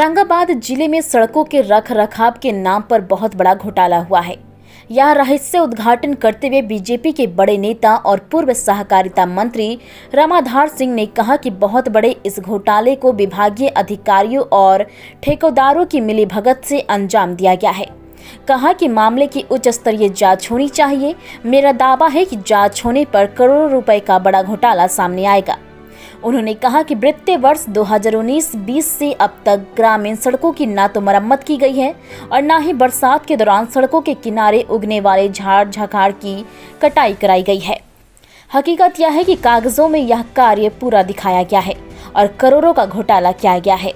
औरंगाबाद जिले में सड़कों के रख रखाव के नाम पर बहुत बड़ा घोटाला हुआ है। यह रहस्य उद्घाटन करते हुए बीजेपी के बड़े नेता और पूर्व सहकारिता मंत्री रामाधार सिंह ने कहा कि बहुत बड़े इस घोटाले को विभागीय अधिकारियों और ठेकेदारों की मिलीभगत से अंजाम दिया गया है। कहा कि मामले की उच्च स्तरीय जांच होनी चाहिए। मेरा दावा है कि जांच होने पर करोड़ों रुपए का बड़ा घोटाला सामने आएगा। उन्होंने कहा कि वित्तीय वर्ष 2019-20 से अब तक ग्रामीण सड़कों की न तो मरम्मत की गई है और न ही बरसात के दौरान सड़कों के किनारे उगने वाले झाड़ झखाड़ की कटाई कराई गई है। हकीकत यह है कि कागजों में यह कार्य पूरा दिखाया गया है और करोड़ों का घोटाला किया गया है।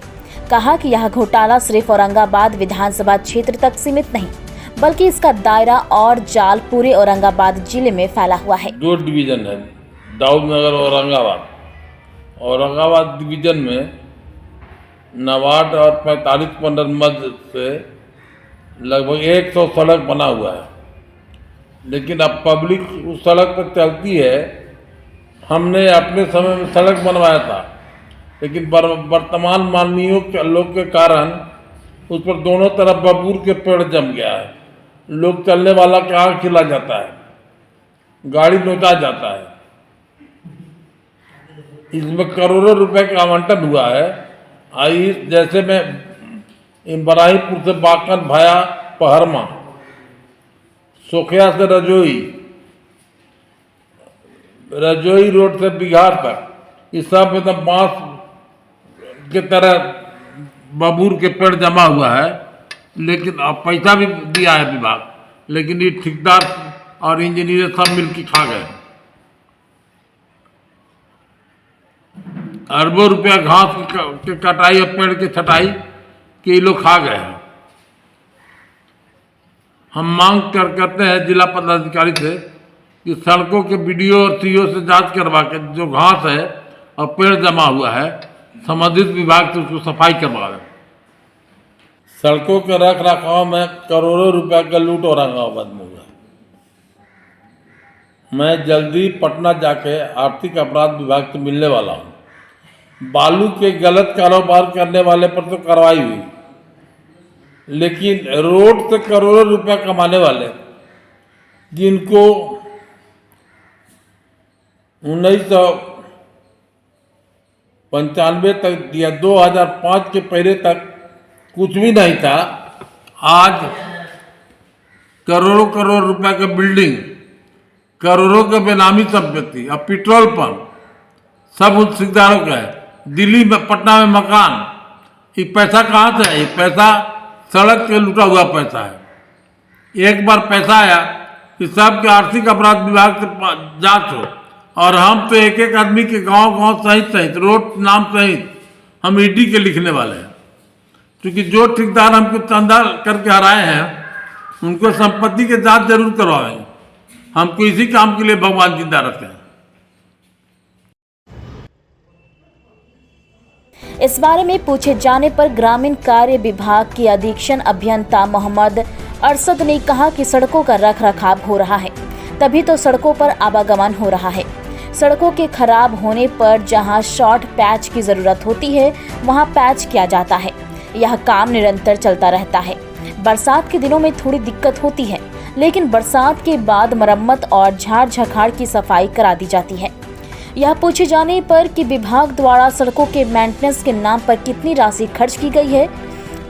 कहा कि यह घोटाला सिर्फ औरंगाबाद विधानसभा क्षेत्र तक सीमित नहीं, बल्कि इसका दायरा और जाल पूरे औरंगाबाद जिले में फैला हुआ है। 2 डिवीजन है, दाऊदनगर औरंगाबाद डिवीजन में नवाड और 45 पंडर मध्य से लगभग 100 सड़क बना हुआ है, लेकिन अब पब्लिक उस सड़क पर चलती है। हमने अपने समय में सड़क बनवाया था, लेकिन वर्तमान माननीयों के लोग के कारण उस पर दोनों तरफ बबूर के पेड़ जम गया है। लोग चलने वाला के आँख खिला जाता है, गाड़ी नोचा जाता है। इसमें करोड़ों रुपए का आवंटन हुआ है। आई जैसे मैं इब्राहिमपुर से बाकन भाया पहरमा, सोखिया से रजोई रोड से बिहार तक, इस सब एकदम बांस के तरह बबूर के पेड़ जमा हुआ है। लेकिन अब पैसा भी दिया है विभाग, लेकिन ये ठेकेदार और इंजीनियर सब मिलकर खा गए। अरबों रुपया घास की कटाई और पेड़ की छटाई के लोग खा गए हैं। हम मांग करते हैं जिला पदाधिकारी से कि सड़कों के बीडीओ और सीओ से जांच करवा के जो घास है और पेड़ जमा हुआ है, संबंधित विभाग से उसको सफाई करवाए। सड़कों के रख रखाव में करोड़ों रुपया का लूट औरंगाबाद में हुआ। मैं जल्दी पटना जाके आर्थिक अपराध विभाग से मिलने वाला हूँ। बालू के गलत कारोबार करने वाले पर तो कार्रवाई हुई, लेकिन रोड से करोड़ों रुपया कमाने वाले, जिनको 1995 तक या 2005 के पहले तक कुछ भी नहीं था, आज करोड़ों करोड़ रुपया का बिल्डिंग, करोड़ों का बेनामी संपत्ति और पेट्रोल पंप सब उन ठेकेदारों का है। दिल्ली में, पटना में मकान, ये पैसा कहाँ से है? ये पैसा सड़क के लूटा हुआ पैसा है। एक बार पैसा आया कि सबके आर्थिक अपराध विभाग से जांच हो, और हम तो एक एक आदमी के गांव सहित रोड नाम सहित हम ईडी के लिखने वाले हैं। क्योंकि जो ठेकेदार हमको चंदा करके हराए हैं, उनको संपत्ति के जांच जरूर करवाएंगे। हमको इसी काम के लिए भगवान जिंदा रखते हैं। इस बारे में पूछे जाने पर ग्रामीण कार्य विभाग के अधीक्षण अभियंता मोहम्मद अरशद ने कहा कि सड़कों का रख रखाव हो रहा है, तभी तो सड़कों पर आवागमन हो रहा है। सड़कों के खराब होने पर जहां शॉर्ट पैच की जरूरत होती है, वहां पैच किया जाता है। यह काम निरंतर चलता रहता है। बरसात के दिनों में थोड़ी दिक्कत होती है, लेकिन बरसात के बाद मरम्मत और झाड़ झखाड़ की सफाई करा दी जाती है। यह पूछे जाने पर कि विभाग द्वारा सड़कों के मेंटेनेंस के नाम पर कितनी राशि खर्च की गई है,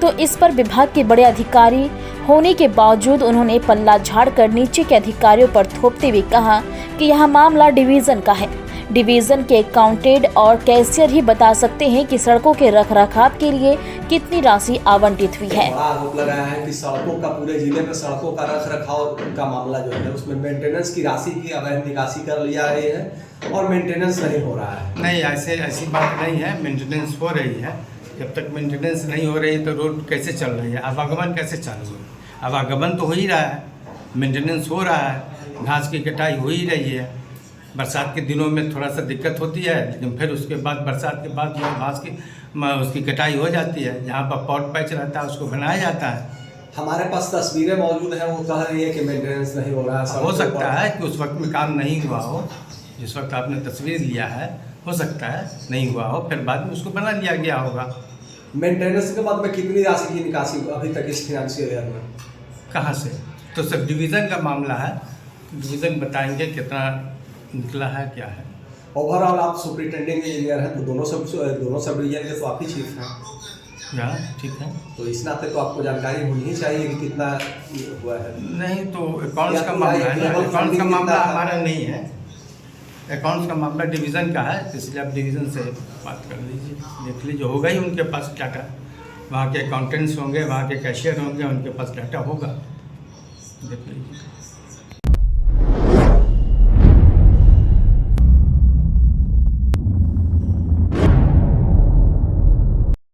तो इस पर विभाग के बड़े अधिकारी होने के बावजूद उन्होंने पल्ला झाड़कर नीचे के अधिकारियों पर थोपते हुए कहा कि यह मामला डिवीजन का है। डिवीजन के अकाउंटेंट और कैशियर ही बता सकते हैं कि सड़कों के रखरखाव के लिए कितनी राशि आवंटित हुई है। बड़ा आरोप लगाया है कि सड़कों का, पूरे जिले में सड़कों का रखरखाव का मामला जो है उसमें मेंटेनेंस की राशि की अवैध निकासी कर लिया गई है और मेंटेनेंस नहीं हो रहा है। नहीं, ऐसी बात नहीं है। मेंटेनेंस हो रही है। जब तक मेंटेनेंस नहीं हो रही तो रोड कैसे चल रही है? आवागमन कैसे चालू है? आवागमन तो हो ही रहा है, मेंटेनेंस हो रहा है, घास की कटाई हो ही रही है। बरसात के दिनों में थोड़ा सा दिक्कत होती है, लेकिन फिर उसके बाद बरसात के बाद जो घास की उसकी कटाई हो जाती है। जहाँ पर पॉट पैच रहता है उसको बनाया जाता है। हमारे पास तस्वीरें मौजूद हैं, वो कह रही है कि मेंटेनेंस नहीं हो रहा है। हो सकता है कि उस वक्त में काम नहीं हुआ हो, जिस वक्त आपने तस्वीर लिया है, हो सकता है नहीं हुआ हो, फिर बाद में उसको बना लिया गया होगा। मेंटेनेंस के बाद में कितनी राशि की निकासी अभी तक इस फाइनेंशियल ईयर में? कहाँ से? तो सब डिवीज़न का मामला है, डिवीज़न बताएंगे कितना निकला है क्या है। ओवरऑल आप सुपरिटेंडिंग इंजीनियर हैं, तो दोनों सब डिवीजन के तो आप ही चीफ हैं, या ठीक है। तो इस नाते तो आपको जानकारी होनी ही चाहिए कि कितना हुआ है। नहीं तो अकाउंट्स का मामला है ना, अकाउंट्स का मामला हमारा नहीं है, अकाउंट्स का मामला डिवीज़न का है, तो इसलिए आप डिवीज़न से बात कर लीजिए, देख लीजिए, होगा ही उनके पास डाटा, वहाँ के अकाउंटेंट्स होंगे, वहाँ के कैशियर होंगे, उनके पास डाटा होगा, देख लीजिए।